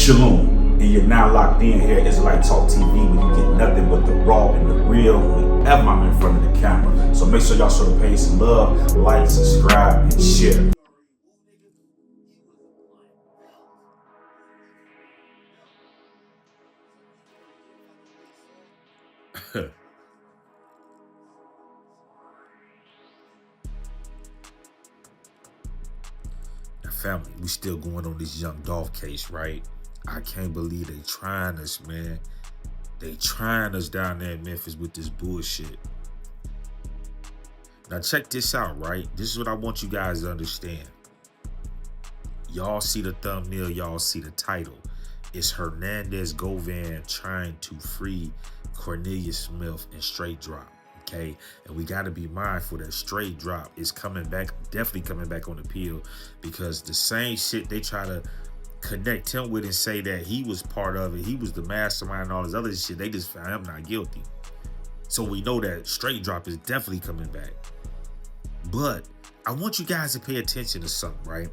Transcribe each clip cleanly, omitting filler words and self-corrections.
Shalom, and you're now locked in here at Israelite Talk TV, where you get nothing but the raw and the real whenever I'm in front of the camera. So make sure y'all show the page some love, like, subscribe, and share. Family, we still going on this young Dolph case, right? I can't believe they trying us, man. They trying us down there in Memphis with this bullshit. Now check this out, right? This is what I want you guys to understand. Y'all see the thumbnail, y'all see the title. It's Hernadez Govan trying to free Cornelius Smith in straight drop. Okay, and we got to be mindful that straight drop is coming back, definitely coming back on appeal, because the same shit they try to connect him with and say that he was part of it, he was the mastermind and all this other shit, they just found him not guilty. So we know that straight drop is definitely coming back. But I want you guys to pay attention to something, right?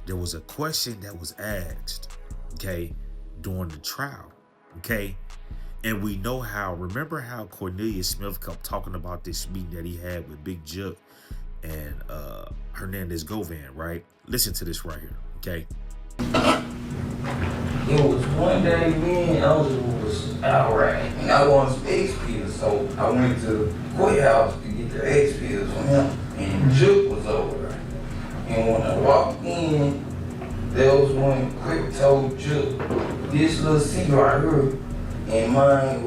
There was a question that was asked, okay, during the trial, okay? And we know how, remember how Cornelius Smith kept talking about this meeting that he had with Big Jook and Hernadez Govan, right? Listen to this right here, okay? It was one day, me and Elder was out riding, and I wanted some X pills, so I went to the courthouse to get the X pills from him, and Jook was over there. And when I walked in, there was one quick told Jook, this little seat right here, and mine,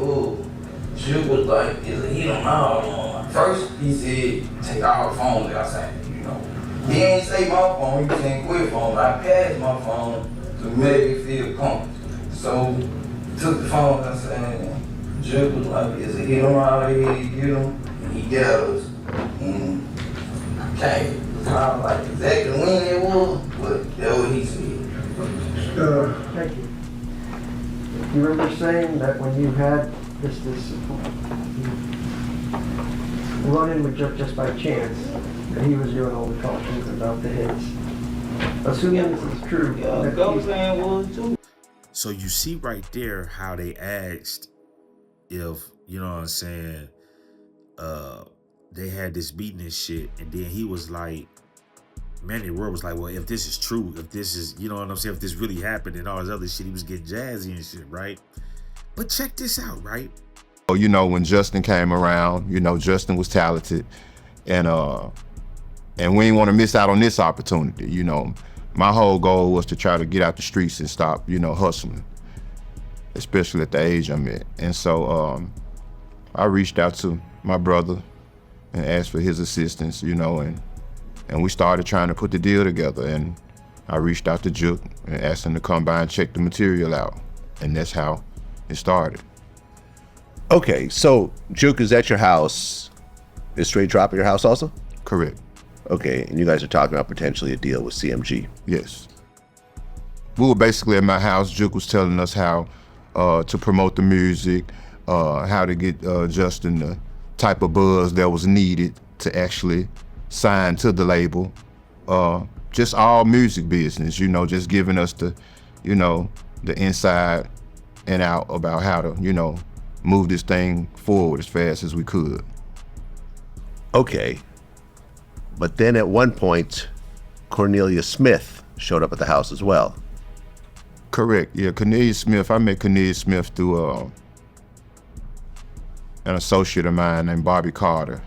Jook was like, is a hit on all. First, he said, take all the phones outside, you know. He ain't say my phone, he saying quit phone. I passed my phone to make me feel comfortable. So, took the phone outside, and Jook was like, is a hit on all here, you get him, and he got us. And okay, I was like, exactly when it was, but that's what he said. Thank you. You remember saying that when you had this run-in with Jook just by chance, that he was doing all the talking about the hits. Assuming this is true. Govan was too. So you see right there how they asked if, you know what I'm saying, they had this meeting and shit, and then he was like, Manny Word was like, well, if this is true, if this is, you know what I'm saying, if this really happened and all this other shit, he was getting jazzy and shit, right? But check this out, right? You know, when Justin came around, you know, Justin was talented, and we didn't want to miss out on this opportunity, you know. My whole goal was to try to get out the streets and stop, you know, hustling, especially at the age I'm at. And so I reached out to my brother and asked for his assistance, you know, and we started trying to put the deal together. And I reached out to Jook and asked him to come by and check the material out. And that's how it started. Okay, so Jook is at your house. Is Straight Drop at your house also? Correct. Okay, and you guys are talking about potentially a deal with CMG. Yes. We were basically at my house. Jook was telling us how to promote the music, how to get Justin the type of buzz that was needed to actually sign to the label. Just all music business, you know, just giving us the, you know, the inside and out about how to, you know, move this thing forward as fast as we could. Okay, but then at one point, Cornelius Smith showed up at the house as well. Correct, yeah, Cornelius Smith, I met Cornelius Smith through an associate of mine named Bobby Carter.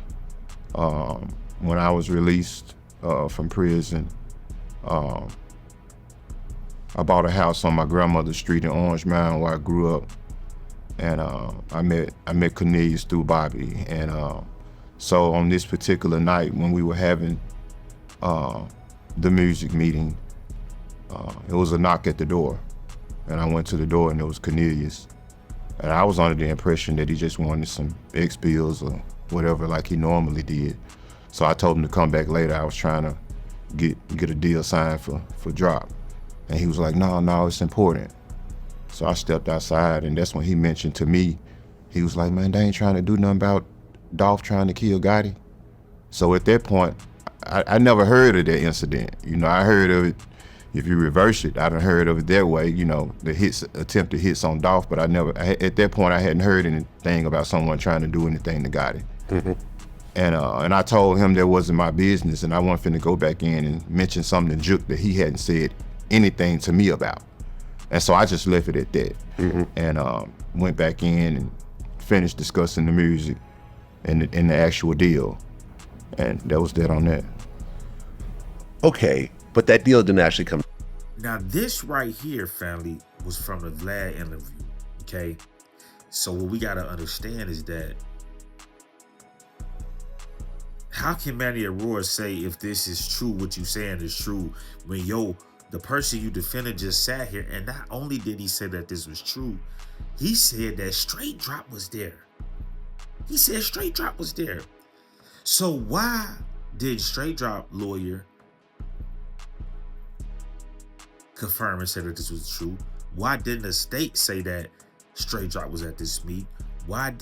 When I was released from prison, I bought a house on my grandmother's street in Orange Mound where I grew up, and I met Cornelius through Bobby. And so on this particular night when we were having the music meeting, it was a knock at the door, and I went to the door and it was Cornelius. And I was under the impression that he just wanted some X bills or whatever like he normally did. So I told him to come back later. I was trying to get a deal signed for drop. And he was like, no, it's important. So I stepped outside, and that's when he mentioned to me, he was like, man, they ain't trying to do nothing about Dolph trying to kill Gotti. So at that point, I never heard of that incident. You know, I heard of it, If you reverse it, I done heard of it that way, you know, the attempted hits on Dolph, but at that point, I hadn't heard anything about someone trying to do anything to Gotti. And I told him that wasn't my business, and I wasn't finna go back in and mention something to Jook that he hadn't said anything to me about. And so I just left it at that. And went back in and finished discussing the music and the actual deal. And that was that on that. Okay, but that deal didn't actually come. Now this right here, family, was from the Vlad interview, okay? So what we gotta understand is that how can Manny Aurora say if this is true, what you saying is true, when the person you defended just sat here, and not only did he say that this was true, he said that Straight Drop was there. He said Straight Drop was there. So why did Straight Drop lawyer confirm and say that this was true? Why didn't the state say that Straight Drop was at this meet? Why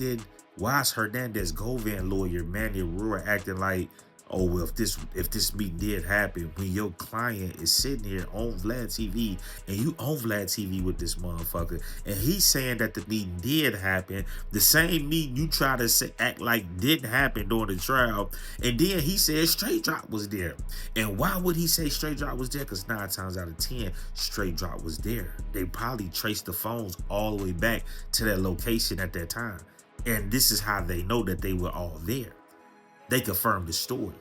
is Hernadez Govan lawyer Manny Aurora acting like, oh well, if this meeting did happen, when your client is sitting here on Vlad TV and you on Vlad TV with this motherfucker, and he's saying that the meeting did happen, the same meeting you try to act like didn't happen during the trial, and then he said Straight Drop was there. And why would he say Straight Drop was there? Because 9 times out of 10, Straight Drop was there. They probably traced the phones all the way back to that location at that time. And this is how they know that they were all there. They confirmed the story.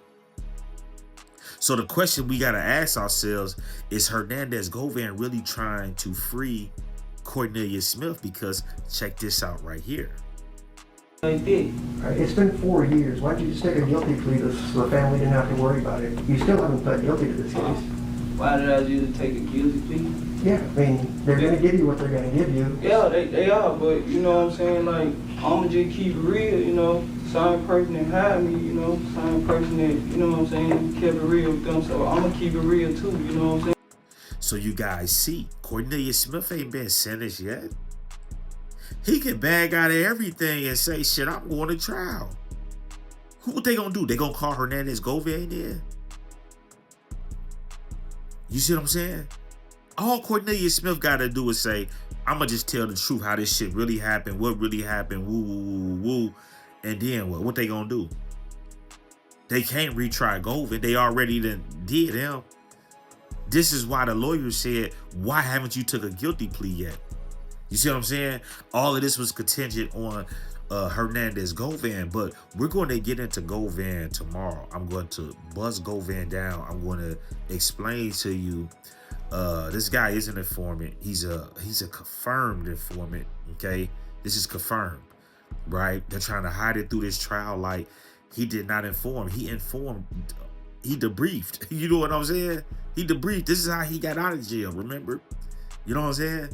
So the question we gotta ask ourselves is, Hernadez Govan really trying to free Cornelius Smith? Because check this out right here. They did. It's been 4 years. Why don't you just take a guilty plea so the family didn't have to worry about it? You still haven't pled guilty to this case. Why did I just take a guilty plea? Yeah, I mean, they're going to give you what they're going to give you. Yeah, they are, but you know what I'm saying? Like, I'ma just keep it real, you know. Same person that hired me, you know. Same person that, you know what I'm saying, kept it real with them. So I'ma keep it real too, you know what I'm saying? So you guys see, Cornelius Smith ain't been sentenced yet. He can bag out of everything and say, shit, I'm going to trial. What they gonna do? They gonna call Hernadez Govan in? You see what I'm saying? All Cornelius Smith gotta do is say, I'ma just tell the truth, how this shit really happened, what really happened, woo, woo, woo, woo. And then what? What they gonna do? They can't retry Govan. They already did him. This is why the lawyer said, why haven't you took a guilty plea yet? You see what I'm saying? All of this was contingent on Hernadez Govan, but we're going to get into Govan tomorrow. I'm going to bust Govan down. I'm going to explain to you, this guy is an informant. He's a confirmed informant, okay? This is confirmed, right? They're trying to hide it through this trial like he did not inform. He informed, he debriefed. You know what I'm saying? He debriefed. This is how he got out of jail, remember? You know what I'm saying?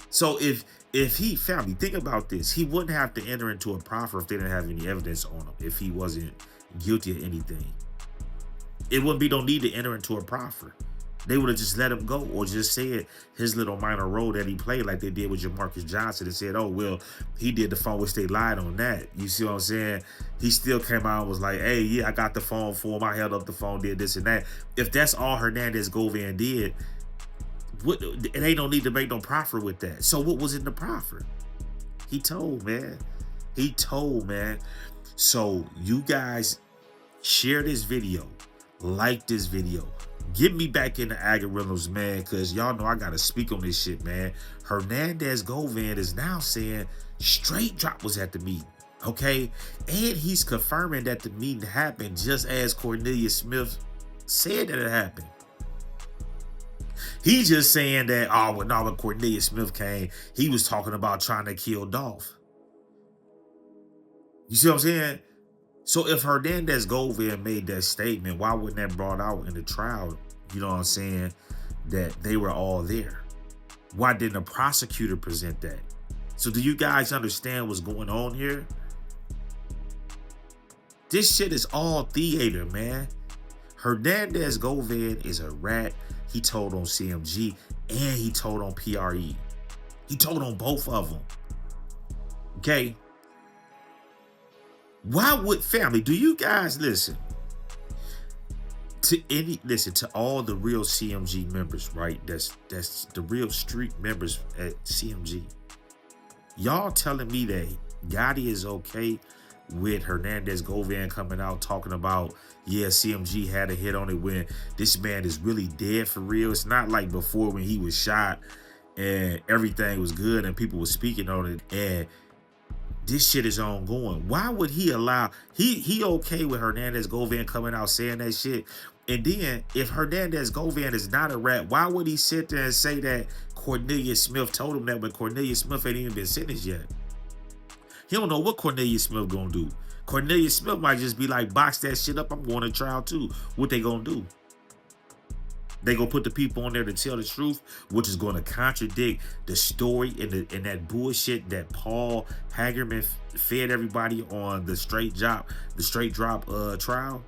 So if he, family, think about this. He wouldn't have to enter into a proffer if they didn't have any evidence on him, if he wasn't guilty of anything. It wouldn't be no need to enter into a proffer. They would have just let him go, or just said his little minor role that he played like they did with Jamarcus Johnson and said, oh, well, he did the phone, which they lied on that. You see what I'm saying? He still came out and was like, hey, yeah, I got the phone for him. I held up the phone, did this and that. If that's all Hernadez Govan did, it ain't no need to make no proffer with that. So what was in the proffer? He told, man. He told, man. So you guys share this video, like this video. Get me back in the algorithms, man, because y'all know I got to speak on this shit, man. Hernadez Govan is now saying Straight Drop was at the meeting, okay? And he's confirming that the meeting happened just as Cornelius Smith said that it happened. He's just saying that, oh, when Cornelius Smith came, he was talking about trying to kill Dolph. You see what I'm saying? So if Hernadez Govan made that statement, why wasn't that brought out in the trial? You know what I'm saying? That they were all there. Why didn't the prosecutor present that? So do you guys understand what's going on here? This shit is all theater, man. Hernadez Govan is a rat. He told on CMG and he told on PRE. He told on both of them. Okay? Why would, family, do you guys listen? listen to all the real CMG members, right? That's the real street members at CMG. Y'all telling me that Gotti is okay with Hernadez Govan coming out talking about, yeah, CMG had a hit on it when this man is really dead for real. It's not like before when he was shot and everything was good and people were speaking on it, and this shit is ongoing. Why would he allow, he okay with Hernadez Govan coming out saying that shit? And then if Hernadez Govan is not a rat, why would he sit there and say that Cornelius Smith told him that when Cornelius Smith ain't even been sentenced yet? He don't know what Cornelius Smith gonna do. Cornelius Smith might just be like, box that shit up, I'm going to trial too. What they gonna do? They gonna put the people on there to tell the truth, which is gonna contradict the story and that bullshit that Paul Hagerman fed everybody on the straight drop trial.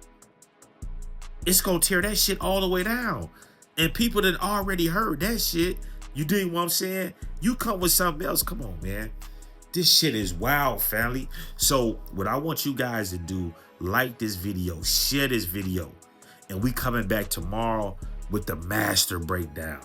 It's gonna tear that shit all the way down. And people that already heard that shit, you dig what I'm saying? You come with something else, come on, man. This shit is wild, family. So what I want you guys to do, like this video, share this video, and we coming back tomorrow with the master breakdown.